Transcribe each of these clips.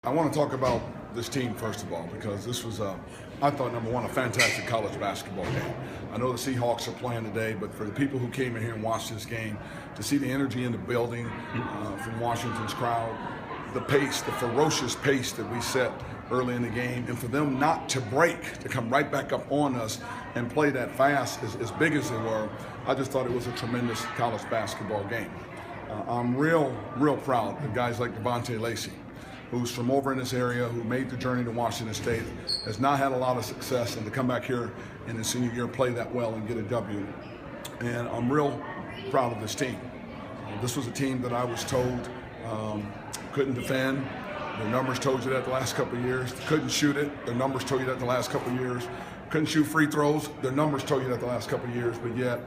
I want to talk about this team first of all because this was, I thought, number one, a fantastic college basketball game. I know the Seahawks are playing today, but for the people who came in here and watched this game, to see the energy in the building from Washington's crowd, the pace, the ferocious pace that we set early in the game, and for them not to break, to come right back up on us and play that fast, as big as they were, I just thought it was a tremendous college basketball game. I'm real proud of guys like Devontae Lacey, who's from over in this area, who made the journey to Washington State, has not had a lot of success, and to come back here in his senior year, play that well and get a W. And I'm real proud of this team. This was a team that I was told couldn't defend. Their numbers told you that the last couple of years. Couldn't shoot it. Their numbers told you that the last couple of years. Couldn't shoot free throws. Their numbers told you that the last couple of years. But yet,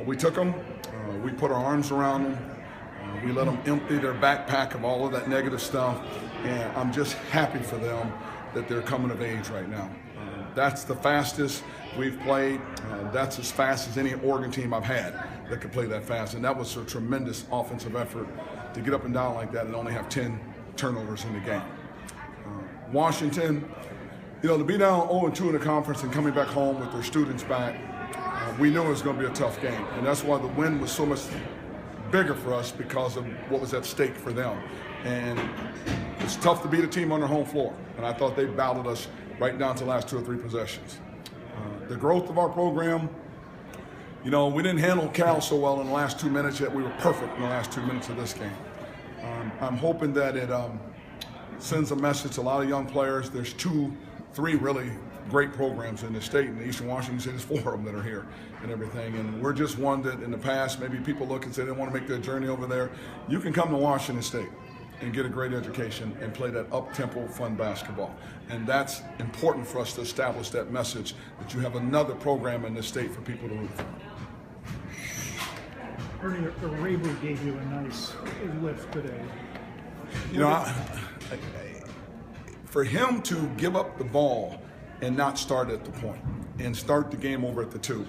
we took them. We put our arms around them. We let them empty their backpack of all of that negative stuff. And I'm just happy for them that they're coming of age right now. That's the fastest we've played. That's as fast as any Oregon team I've had that could play that fast. And that was a tremendous offensive effort to get up and down like that and only have 10 turnovers in the game. Washington, to be down 0-2 in the conference and coming back home with their students back, we knew it was going to be a tough game. And that's why the win was so much bigger for us because of what was at stake for them. And it's tough to beat a team on their home floor. And I thought they battled us right down to the last 2 or 3 possessions. The growth of our program, we didn't handle Cal so well in the last 2 minutes, yet we were perfect in the last 2 minutes of this game. I'm hoping that it sends a message to a lot of young players. There's 2, 3 really great programs in the state, and Eastern Washington State is 4 of them that are here and everything. And we're just one that in the past, maybe people look and say they don't want to make their journey over there. You can come to Washington State and get a great education and play that up-tempo, fun basketball. And that's important for us to establish that message that you have another program in this state for people to root for. Ernie, Rabel gave you a nice lift today. For him to give up the ball and not start at the point and start the game over at the 2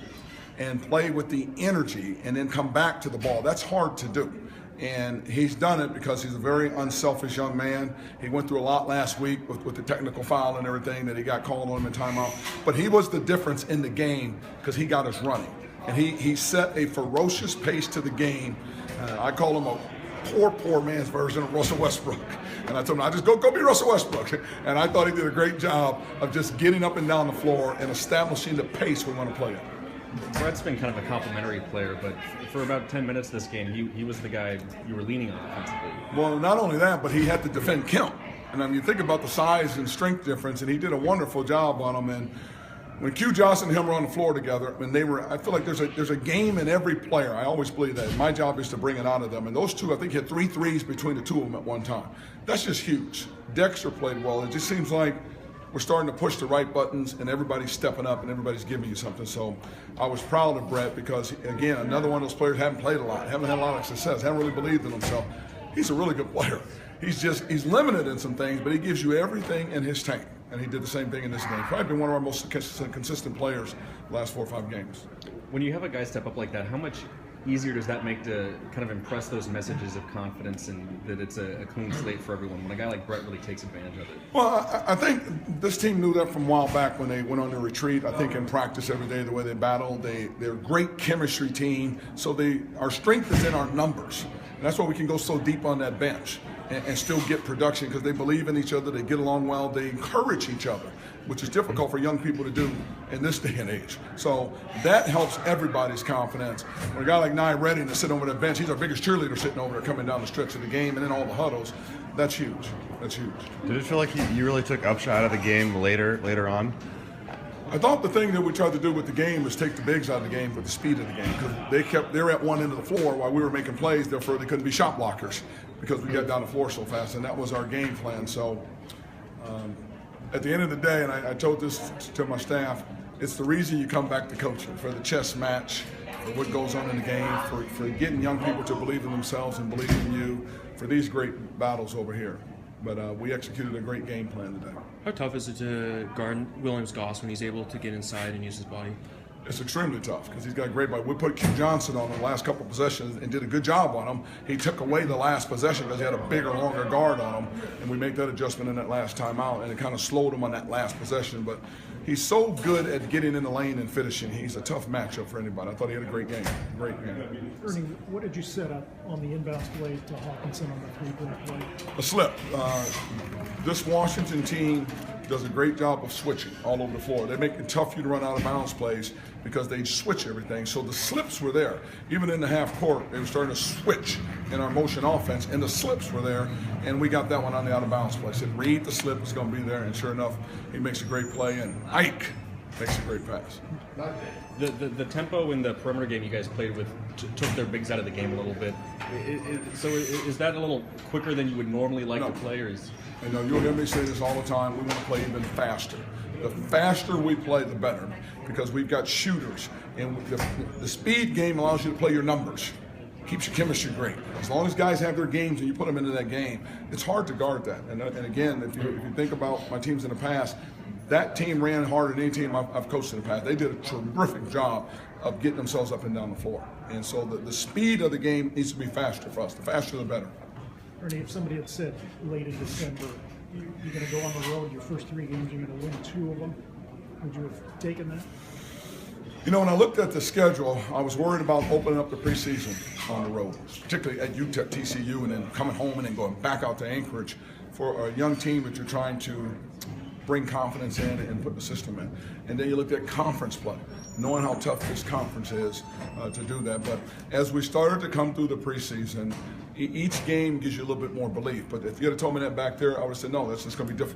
and play with the energy and then come back to the ball, that's hard to do. And he's done it because he's a very unselfish young man. He went through a lot last week with the technical foul and everything that he got called on him in timeout. But he was the difference in the game because he got us running. And he set a ferocious pace to the game. I call him a poor man's version of Russell Westbrook. And I told him, I just go be Russell Westbrook. And I thought he did a great job of just getting up and down the floor and establishing the pace we want to play at. Brett's been kind of a complimentary player, but for about 10 minutes this game, he was the guy you were leaning on offensively. Well, not only that, but he had to defend Kemp. And I mean, you think about the size and strength difference, and he did a wonderful job on him. And when Q Johnson and him were on the floor together, I feel like there's a game in every player. I always believe that. My job is to bring it out of them. And those 2, I think, hit 3 threes between the 2 of them at one time. That's just huge. Dexter played well. It just seems like we're starting to push the right buttons, and everybody's stepping up, and everybody's giving you something. So I was proud of Brett because, again, another one of those players haven't played a lot, haven't had a lot of success, haven't really believed in himself. He's a really good player. He's limited in some things, but he gives you everything in his tank. And he did the same thing in this game. Probably been one of our most consistent players the last 4 or 5 games. When you have a guy step up like that, how much easier does that make to kind of impress those messages of confidence and that it's a clean slate for everyone when a guy like Brett really takes advantage of it? Well, I think this team knew that from a while back when they went on their retreat. I think in practice every day, the way they battle, they're a great chemistry team. So our strength is in our numbers. And that's why we can go so deep on that bench and still get production because they believe in each other, they get along well, they encourage each other, which is difficult for young people to do in this day and age. So that helps everybody's confidence. When a guy like Nye Redding is sitting over that bench, he's our biggest cheerleader sitting over there coming down the stretch of the game and then all the huddles. That's huge. That's huge. Did it feel like you really took upshot out of the game later on? I thought the thing that we tried to do with the game was take the bigs out of the game with the speed of the game because they were at one end of the floor while we were making plays, therefore they couldn't be shot blockers because we got down the floor so fast, and that was our game plan. So at the end of the day, and I told this to my staff, it's the reason you come back to coaching, for the chess match, for what goes on in the game, for getting young people to believe in themselves and believe in you, for these great battles over here. But we executed a great game plan today. How tough is it to guard Williams-Goss when he's able to get inside and use his body? It's extremely tough because he's got a great body. We put Q Johnson on the last couple of possessions and did a good job on him. He took away the last possession because he had a bigger, longer guard on him, and we make that adjustment in that last timeout, and it kind of slowed him on that last possession. But he's so good at getting in the lane and finishing. He's a tough matchup for anybody. I thought he had a great game. Great game. Ernie, what did you set up on the inbounds play to Hawkinson on the three-point play? A slip. This Washington team does a great job of switching all over the floor. They make it tough for you to run out of bounds plays because they switch everything. So the slips were there. Even in the half court, they were starting to switch in our motion offense, and the slips were there, and we got that one on the out of bounds play. I said, read the slip, it's going to be there, and sure enough, he makes a great play, and Ike makes a great pass. The tempo in the perimeter game you guys played with took their bigs out of the game a little bit. So is that a little quicker than you would normally like to play, or is? You know, you'll hear me say this all the time. We want to play even faster. The faster we play, the better, because we've got shooters, and the speed game allows you to play your numbers. Keeps your chemistry great. As long as guys have their games and you put them into that game, it's hard to guard that. And again, if you think about my teams in the past, that team ran harder than any team I've coached in the past. They did a terrific job of getting themselves up and down the floor. And so the speed of the game needs to be faster for us. The faster, the better. Ernie, if somebody had said late in December, you're going to go on the road, your first 3 games, you're going to win 2 of them, would you have taken that? You know, when I looked at the schedule, I was worried about opening up the preseason on the road, particularly at UTEP, TCU, and then coming home and then going back out to Anchorage for a young team that you're trying to bring confidence in and put the system in. And then you looked at conference play, knowing how tough this conference is to do that. But as we started to come through the preseason, each game gives you a little bit more belief. But if you had told me that back there, I would have said, no, that's just going to be difficult.